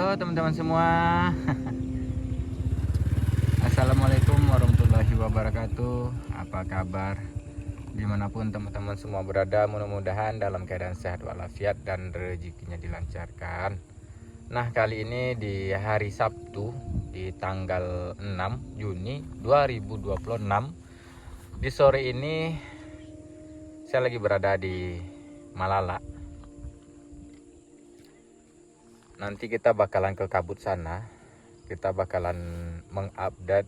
Halo teman-teman semua. Assalamualaikum warahmatullahi wabarakatuh. Apa kabar? Dimanapun teman-teman semua berada, mudah-mudahan dalam keadaan sehat walafiat dan rezekinya dilancarkan. Nah, kali ini di hari Sabtu di tanggal 6 Juni 2026, di sore ini saya lagi berada di Malala. Nanti kita bakalan ke Kabut sana. Kita bakalan mengupdate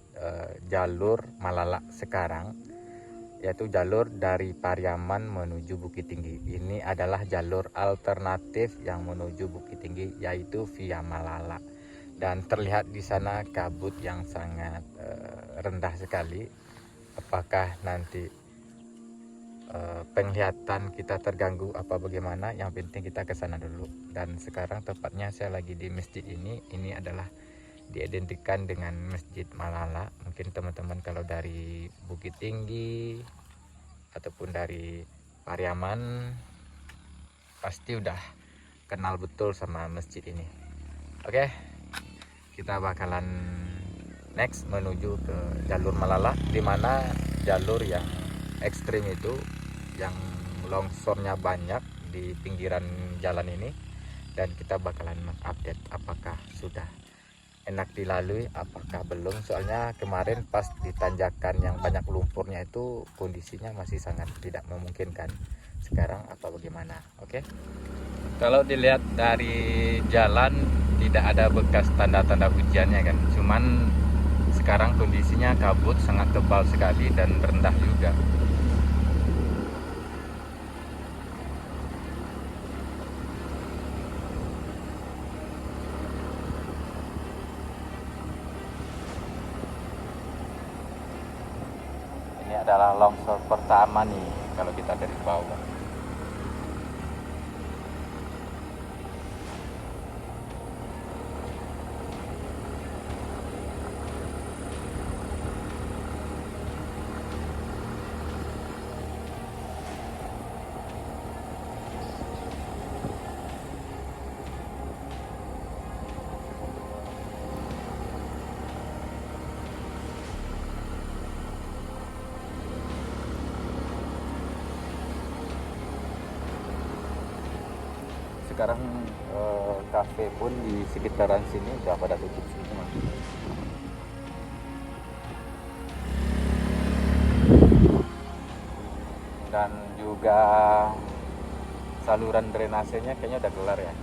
jalur Malala sekarang, yaitu jalur dari Pariaman menuju Bukit Tinggi. Ini adalah jalur alternatif yang menuju Bukit Tinggi, yaitu via Malala. Dan terlihat di sana kabut yang sangat rendah sekali. Apakah nanti penglihatan kita terganggu apa bagaimana? Yang penting kita ke sana dulu. Dan sekarang tepatnya saya lagi di masjid ini. Ini adalah diidentikan dengan Masjid Malala. Mungkin teman-teman kalau dari Bukit Tinggi ataupun dari Pariaman pasti udah kenal betul sama masjid ini. Oke, kita bakalan next menuju ke jalur Malala, dimana jalur yang ekstrim itu, yang longsornya banyak di pinggiran jalan ini. Dan kita bakalan mengupdate apakah sudah enak dilalui, apakah belum. Soalnya kemarin pas di tanjakan yang banyak lumpurnya itu kondisinya masih sangat tidak memungkinkan. Sekarang apa bagaimana? Oke. Kalau dilihat dari jalan tidak ada bekas tanda-tanda hujannya kan. Cuman sekarang kondisinya kabut sangat tebal sekali dan rendah juga. Ini adalah longsor pertama nih kalau kita dari bawah. Sekarang kafe pun di sekitaran sini udah pada tutup semua. Dan juga saluran drainasenya kayaknya udah kelar ya.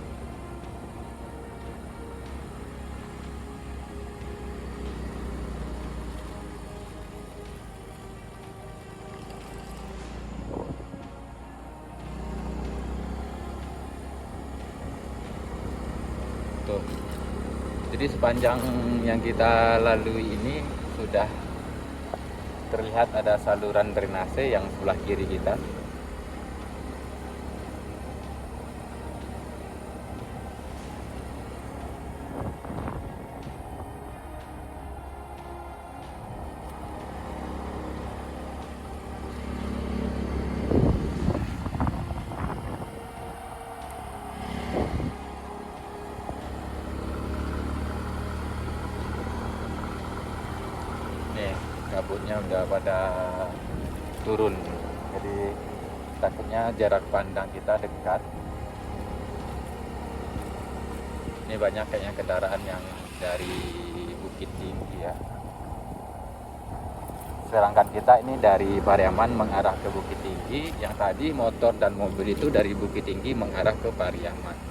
Tuh. Jadi sepanjang yang kita lalui ini sudah terlihat ada saluran drainase yang sebelah kiri kita. Nih, kabutnya udah pada turun. Jadi takutnya jarak pandang kita dekat. Ini banyak kayaknya kendaraan yang dari Bukit Tinggi ya. Sedangkan kita ini dari Pariaman mengarah ke Bukit Tinggi. Yang tadi motor dan mobil itu dari Bukit Tinggi mengarah ke Pariaman.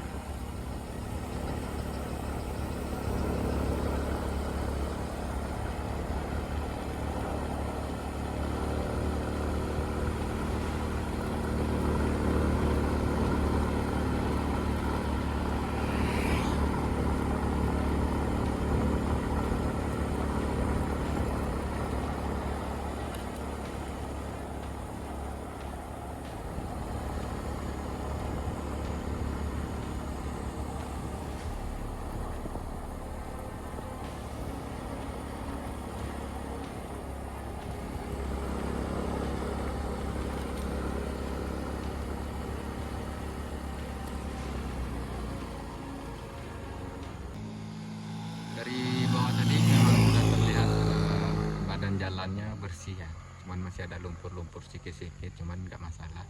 bersih ya, cuman masih ada lumpur-lumpur sedikit-sedikit, cuman nggak masalah.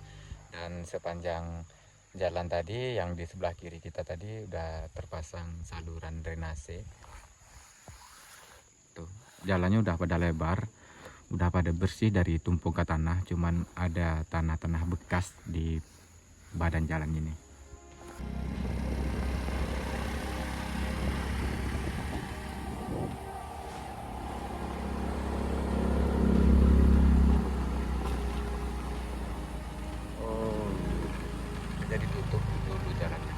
Dan sepanjang jalan tadi yang di sebelah kiri kita tadi udah terpasang saluran drainase tuh, jalannya udah pada lebar, udah pada bersih dari tumpukan tanah, cuman ada tanah-tanah bekas di badan jalan ini. Oh, jadi tutup dulu jalannya.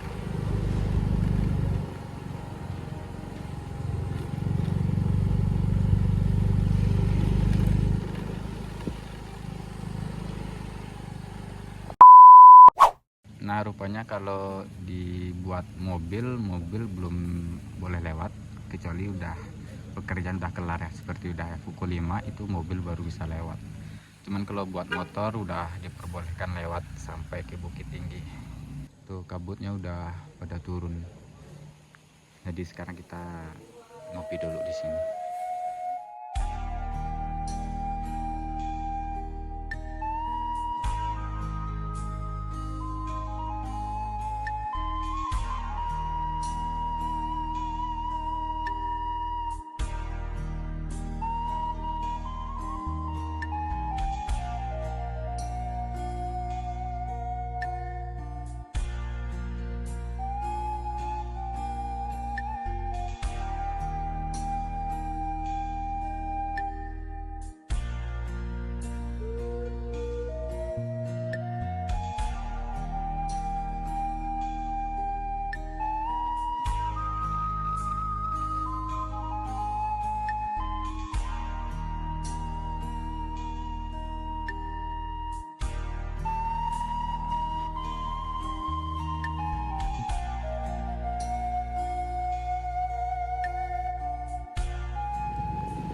Nah, rupanya kalau dibuat mobil belum boleh lewat kecuali udah pekerjaan udah kelar ya, seperti udah pukul 5 itu mobil baru bisa lewat. Cuman kalau buat motor udah diperbolehkan lewat sampai ke Bukit Tinggi. Tuh kabutnya udah pada turun. Jadi sekarang kita ngopi dulu di sini.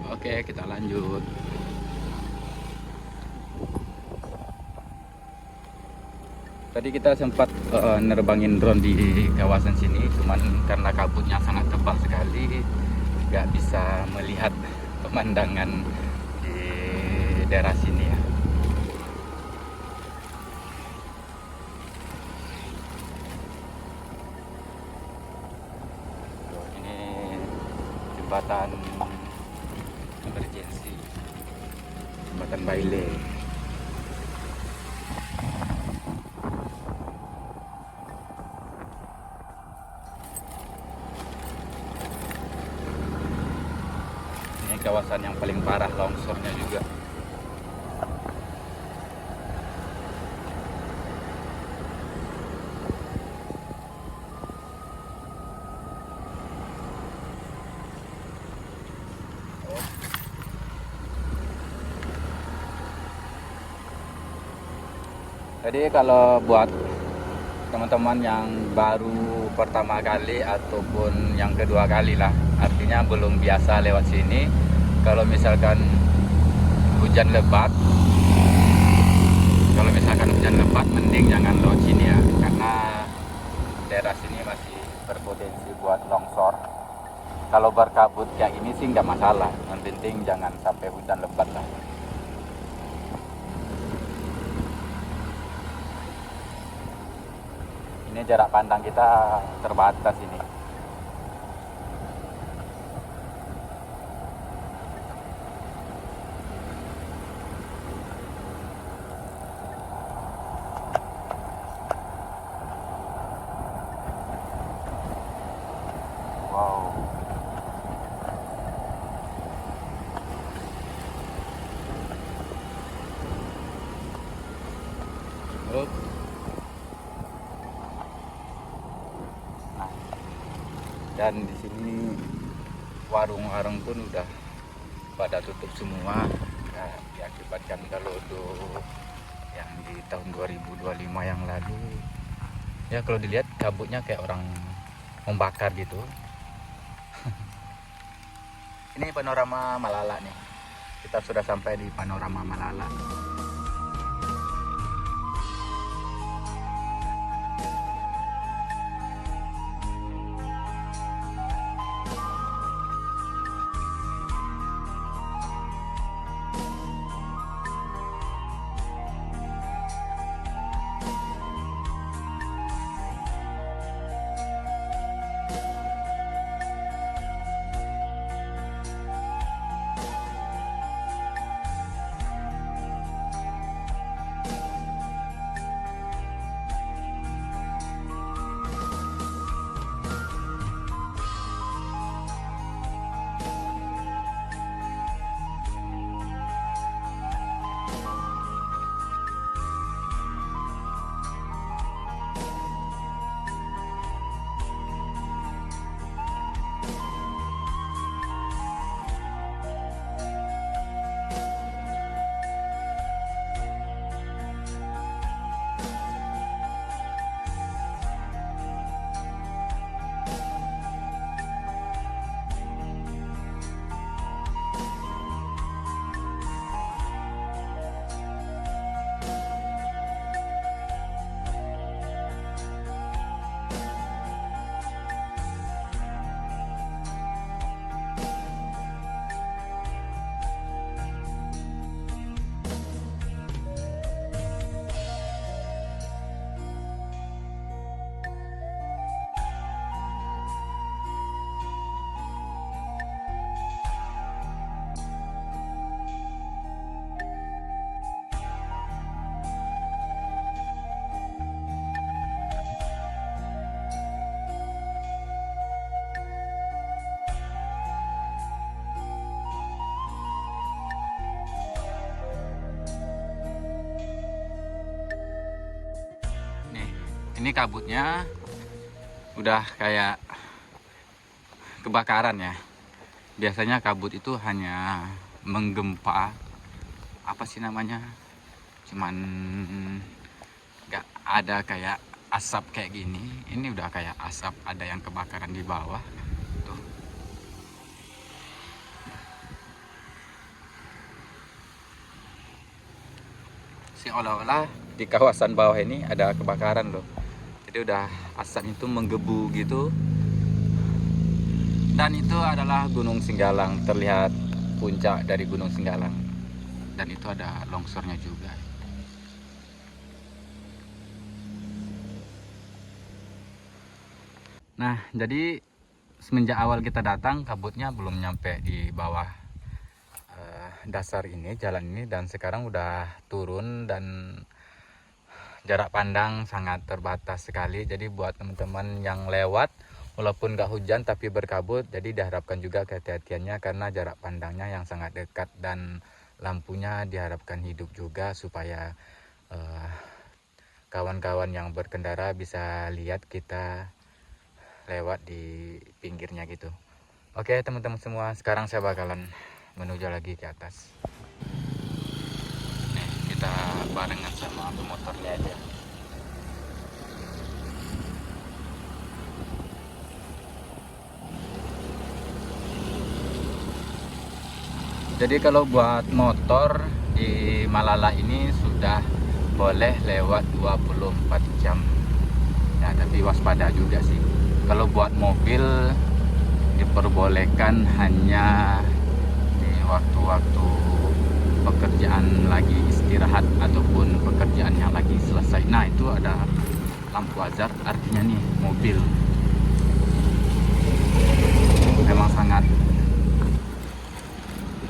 Oke, kita lanjut. Tadi kita sempat nerbangin drone di kawasan sini, cuman karena kabutnya sangat tebal sekali, nggak bisa melihat pemandangan di daerah sini ya. Ini jembatan emergency, jembatan Baile. Ini kawasan yang paling parah longsornya juga. Jadi kalau buat teman-teman yang baru pertama kali ataupun yang kedua kali lah, artinya belum biasa lewat sini, kalau misalkan hujan lebat mending jangan lewat sini ya, karena daerah sini masih berpotensi buat longsor. Kalau berkabut kayak ini sih nggak masalah, yang penting jangan sampai hujan lebat lah. Ini jarak pandang kita terbatas ini. Wow. Up. Dan di sini warung-warung pun udah pada tutup semua, nah, diakibatkan kalau untuk yang di tahun 2025 yang lalu ya, kalau dilihat kabutnya kayak orang membakar gitu. Ini panorama Malala nih, kita sudah sampai di panorama Malala. Ini kabutnya udah kayak kebakaran ya. Biasanya kabut itu hanya menggempa, apa sih namanya, cuman nggak ada kayak asap kayak gini. Ini udah kayak asap, ada yang kebakaran di bawah tuh. Seolah-olah di kawasan bawah ini ada kebakaran loh. Jadi udah asap itu menggebu gitu. Dan itu adalah Gunung Singgalang, terlihat puncak dari Gunung Singgalang. Dan itu ada longsornya juga. Nah, jadi semenjak awal kita datang, kabutnya belum nyampe di bawah dasar ini, jalan ini. Dan sekarang udah turun dan jarak pandang sangat terbatas sekali. Jadi buat teman-teman yang lewat, walaupun nggak hujan tapi berkabut, jadi diharapkan juga kehati-hatiannya karena jarak pandangnya yang sangat dekat dan lampunya diharapkan hidup juga supaya kawan-kawan yang berkendara bisa lihat kita lewat di pinggirnya gitu. Oke teman-teman semua, sekarang saya bakalan menuju lagi ke atas. Nih kita barengan sama pemotornya aja. Jadi kalau buat motor di Malala ini sudah boleh lewat 24 jam. Ya, tapi waspada juga sih. Kalau buat mobil diperbolehkan hanya di waktu-waktu pekerjaan lagi istirahat ataupun pekerjaan yang lagi selesai. Nah, itu ada lampu hazard, artinya nih mobil memang sangat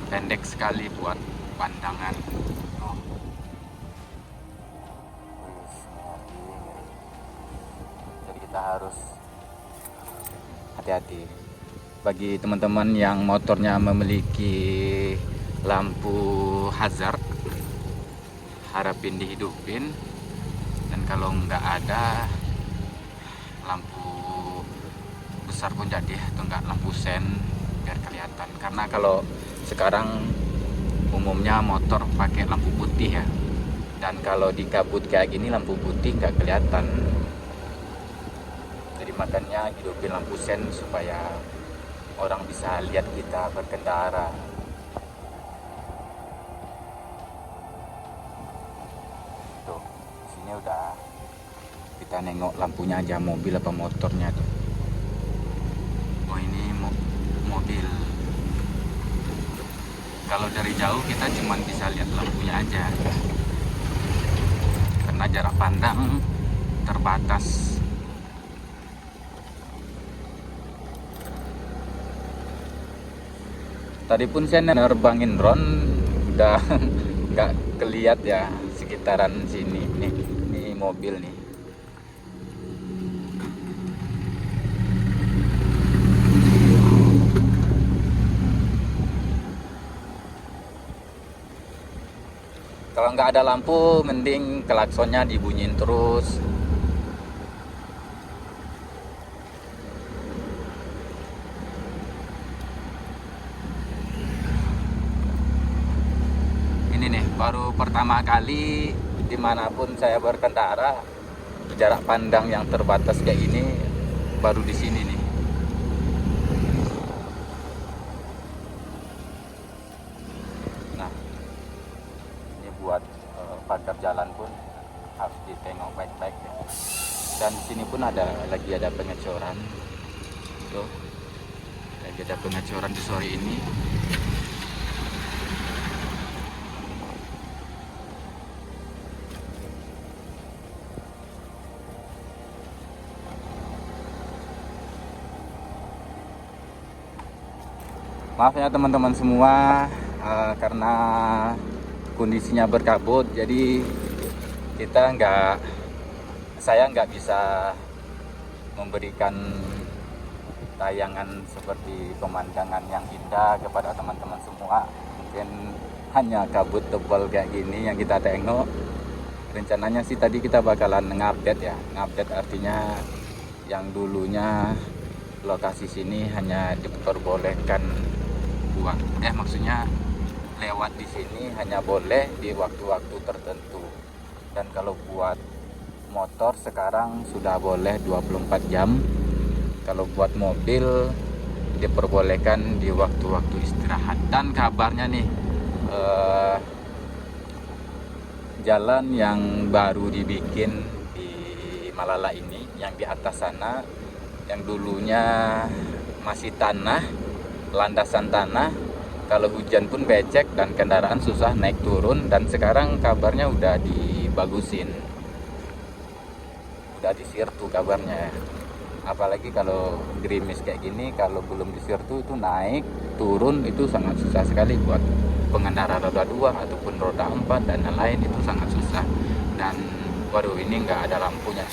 pendek sekali buat pandangan. Jadi kita harus hati-hati. Bagi teman-teman yang motornya memiliki lampu hazard, harapin dihidupin. Dan kalau nggak ada lampu besar pun jadi, atau enggak lampu sen biar kelihatan. Karena kalau sekarang umumnya motor pakai lampu putih ya, dan kalau di kabut kayak gini lampu putih nggak kelihatan. Jadi makanya hidupin lampu sen supaya orang bisa lihat kita berkendara. Tuh, sini udah kita nengok lampunya aja, mobil apa motornya tuh. Oh ini mobil. Kalau dari jauh kita cuma bisa lihat lampunya aja karena jarak pandang terbatas. Tadi pun saya nerbangin drone udah nggak keliat ya sekitaran sini nih, ini mobil nih. Kalau nggak ada lampu, mending klaksonnya dibunyiin terus. Ini nih, baru pertama kali dimanapun saya berkendara, jarak pandang yang terbatas kayak ini, baru di sini nih. Nah, ini buat pagar jalan pun harus ditengok baik-baik ya. Dan di sini pun lagi ada pengecoran. Tuh, lagi ada pengecoran di sore ini. Maaf ya teman-teman semua, karena kondisinya berkabut, jadi saya nggak bisa memberikan tayangan seperti pemandangan yang indah kepada teman-teman semua. Mungkin hanya kabut tebal kayak gini yang kita tengok, rencananya sih tadi kita bakalan ngupdate ya. Ngupdate artinya yang dulunya lokasi sini hanya diperbolehkan buat maksudnya lewat di sini hanya boleh di waktu-waktu tertentu. Dan kalau buat motor sekarang sudah boleh 24 jam. Kalau buat mobil diperbolehkan di waktu-waktu istirahat. Dan kabarnya nih jalan yang baru dibikin di Malala ini, yang di atas sana, yang dulunya masih tanah, landasan tanah, kalau hujan pun becek dan kendaraan susah naik turun, dan sekarang kabarnya udah dibagusin, udah disirtu kabarnya. Apalagi kalau gerimis kayak gini, kalau belum disirtu itu naik turun itu sangat susah sekali buat pengendara roda 2 ataupun roda 4 dan lain-lain, itu sangat susah. Dan waduh, ini nggak ada lampunya,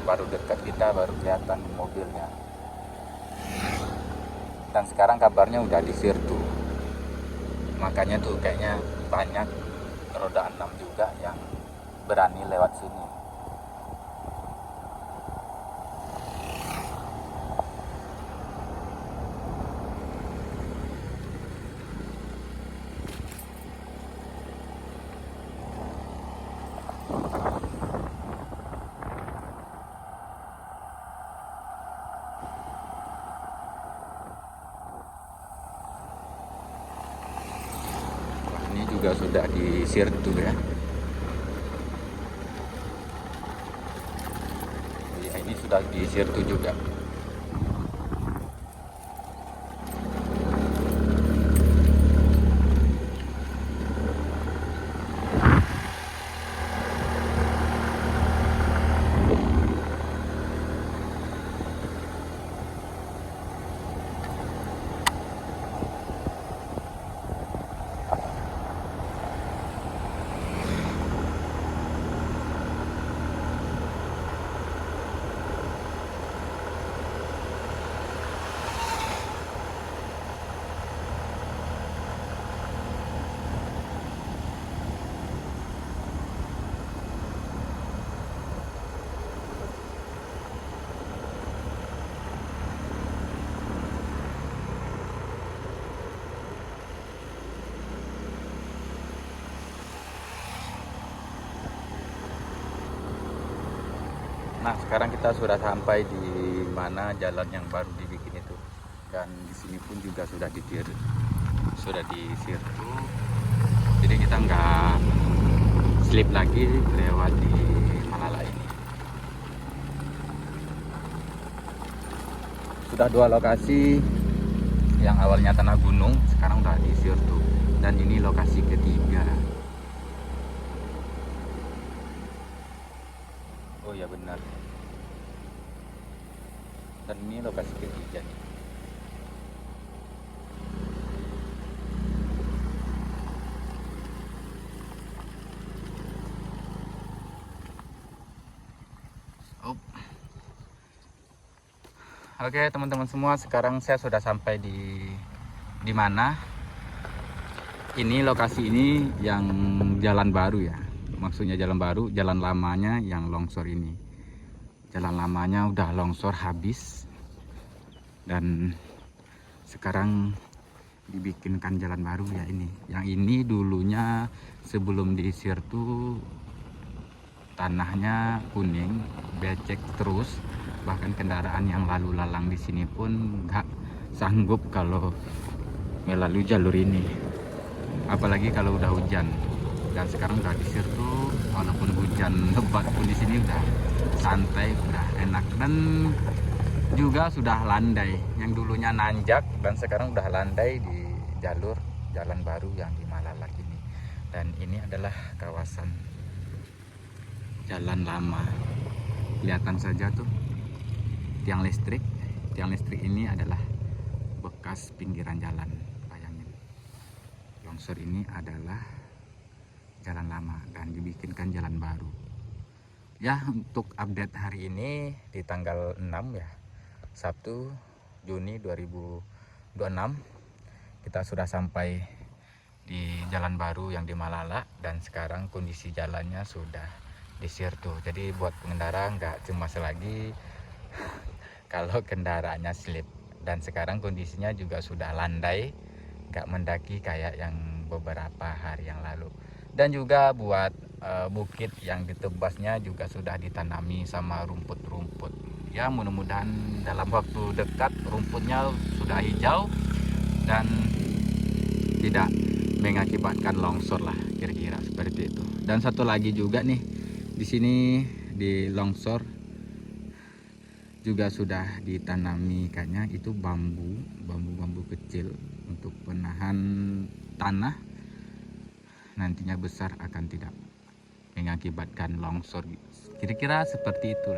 baru dekat kita baru kelihatan mobilnya. Dan sekarang kabarnya udah disirtu, makanya tuh kayaknya banyak roda 6 juga yang berani lewat sini. Ini juga sudah disirtu ya. Ya, ini sudah disirtu juga. Nah, sekarang kita sudah sampai di mana jalan yang baru dibikin itu, dan di sini pun juga sudah disirtu. Jadi kita nggak slip lagi lewat di Malala ini. Sudah 2 lokasi, yang awalnya tanah gunung sekarang udah disirtu, dan ini lokasi ketiga. Oh ya benar. Dan ini lokasi ketiga nih. Oke teman-teman semua, sekarang saya sudah sampai di mana? Ini lokasi ini yang jalan baru ya. Maksudnya jalan baru, jalan lamanya yang longsor ini. Jalan lamanya udah longsor habis, dan sekarang dibikinkan jalan baru ya ini. Yang ini dulunya sebelum disirtu tanahnya kuning, becek terus, bahkan kendaraan yang lalu lalang di sini pun nggak sanggup kalau melalui jalur ini, apalagi kalau udah hujan. Dan sekarang udah disirtu, walaupun hujan lebat pun di sini udah santai, udah enak, dan juga sudah landai. Yang dulunya nanjak dan sekarang udah landai di jalur jalan baru yang di Malala ini. Dan ini adalah kawasan jalan lama, kelihatan saja tuh tiang listrik. Tiang listrik ini adalah bekas pinggiran jalan. Bayangin, longsor ini adalah jalan lama dan dibikinkan jalan baru ya. Untuk update hari ini di tanggal 6 ya, Sabtu Juni 2026, kita sudah sampai di jalan baru yang di Malala, dan sekarang kondisi jalannya sudah disir tuh. Jadi buat pengendara nggak cemas lagi kalau kendaraannya slip. Dan sekarang kondisinya juga sudah landai, nggak mendaki kayak yang beberapa hari yang lalu. Dan juga buat bukit yang ditebasnya juga sudah ditanami sama rumput-rumput. Ya mudah-mudahan dalam waktu dekat rumputnya sudah hijau dan tidak mengakibatkan longsor lah, kira-kira seperti itu. Dan satu lagi juga nih, di sini di longsor juga sudah ditanami kayaknya itu bambu kecil untuk penahan tanah, nantinya besar akan tidak mengakibatkan longsor, kira-kira seperti itu.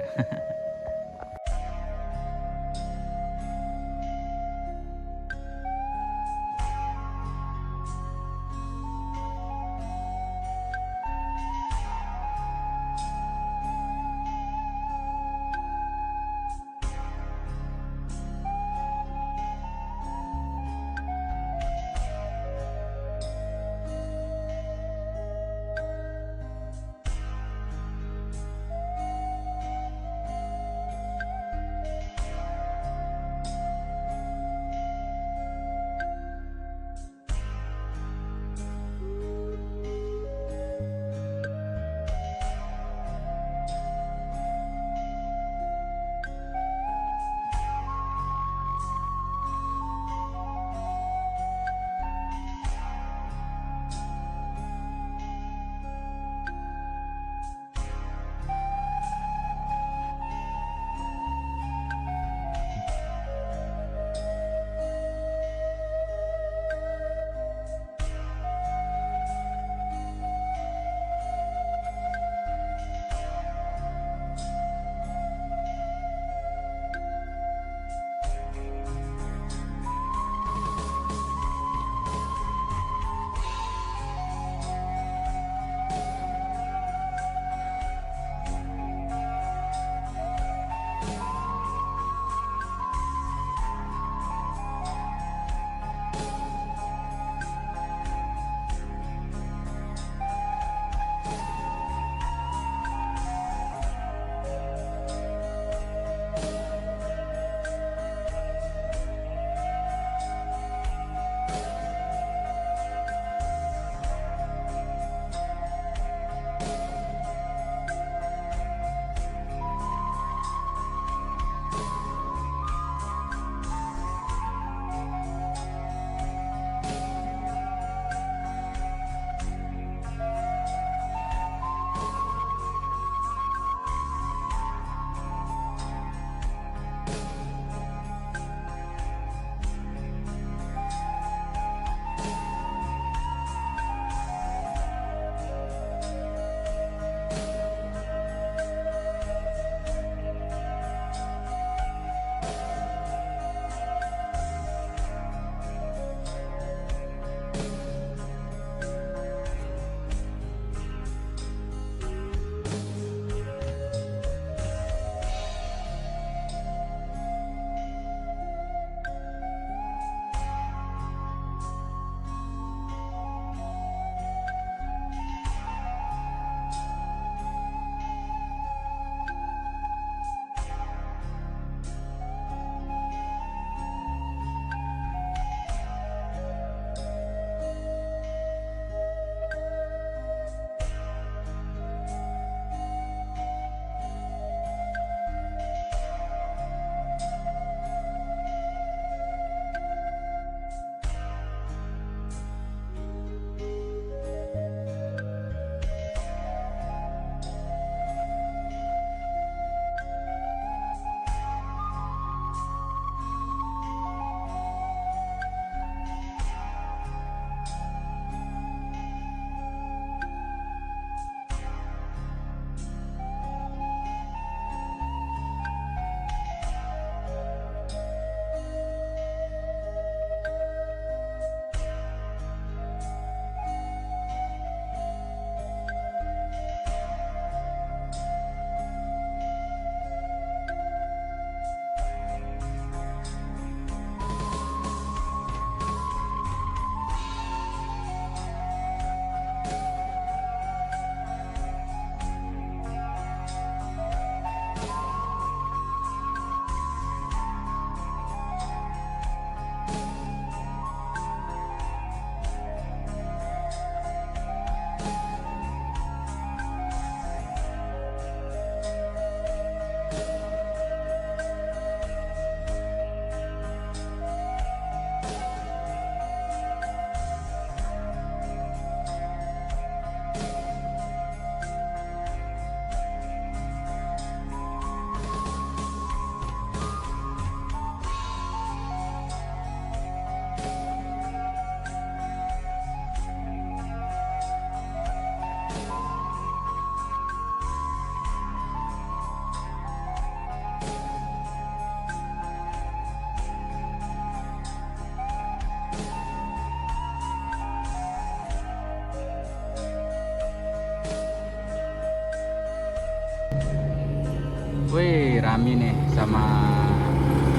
dirami nih sama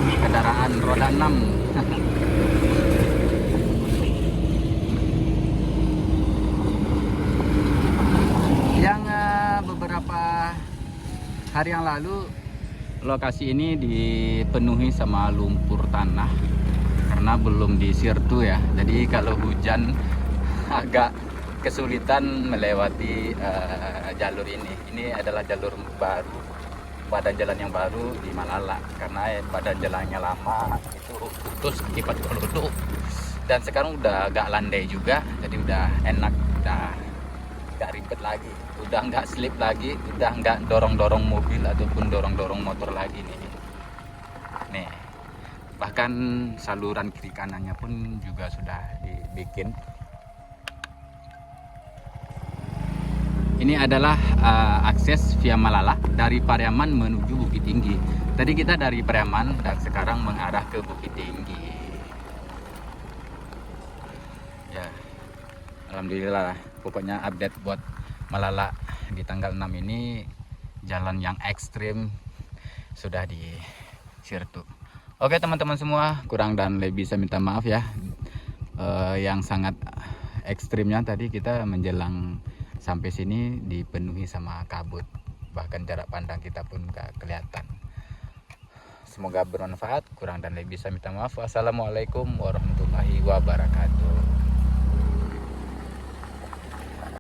kendaraan roda 6. Yang beberapa hari yang lalu lokasi ini dipenuhi sama lumpur tanah karena belum disirtu ya. Jadi kalau hujan agak kesulitan melewati jalur ini. Ini adalah jalur baru, badan jalan yang baru di Malala, karena badan jalannya lama itu putus akibat peluru. Dan sekarang udah agak landai juga, jadi udah enak, udah nggak ribet lagi, udah nggak slip lagi, udah nggak dorong-dorong mobil ataupun dorong-dorong motor lagi nih. Bahkan saluran kiri kanannya pun juga sudah dibikin. Ini adalah akses via Malala dari Pariaman menuju Bukit Tinggi. Tadi kita dari Pariaman dan sekarang mengarah ke Bukit Tinggi. Ya, alhamdulillah. Pokoknya update buat Malala di tanggal 6 ini, jalan yang ekstrim sudah disirtu. Oke teman-teman semua, kurang dan lebih saya minta maaf ya. Yang sangat ekstrimnya tadi kita menjelang sampai sini dipenuhi sama kabut, bahkan jarak pandang kita pun gak kelihatan. Semoga bermanfaat, kurang dan lebih saya minta maaf. Wassalamualaikum warahmatullahi wabarakatuh.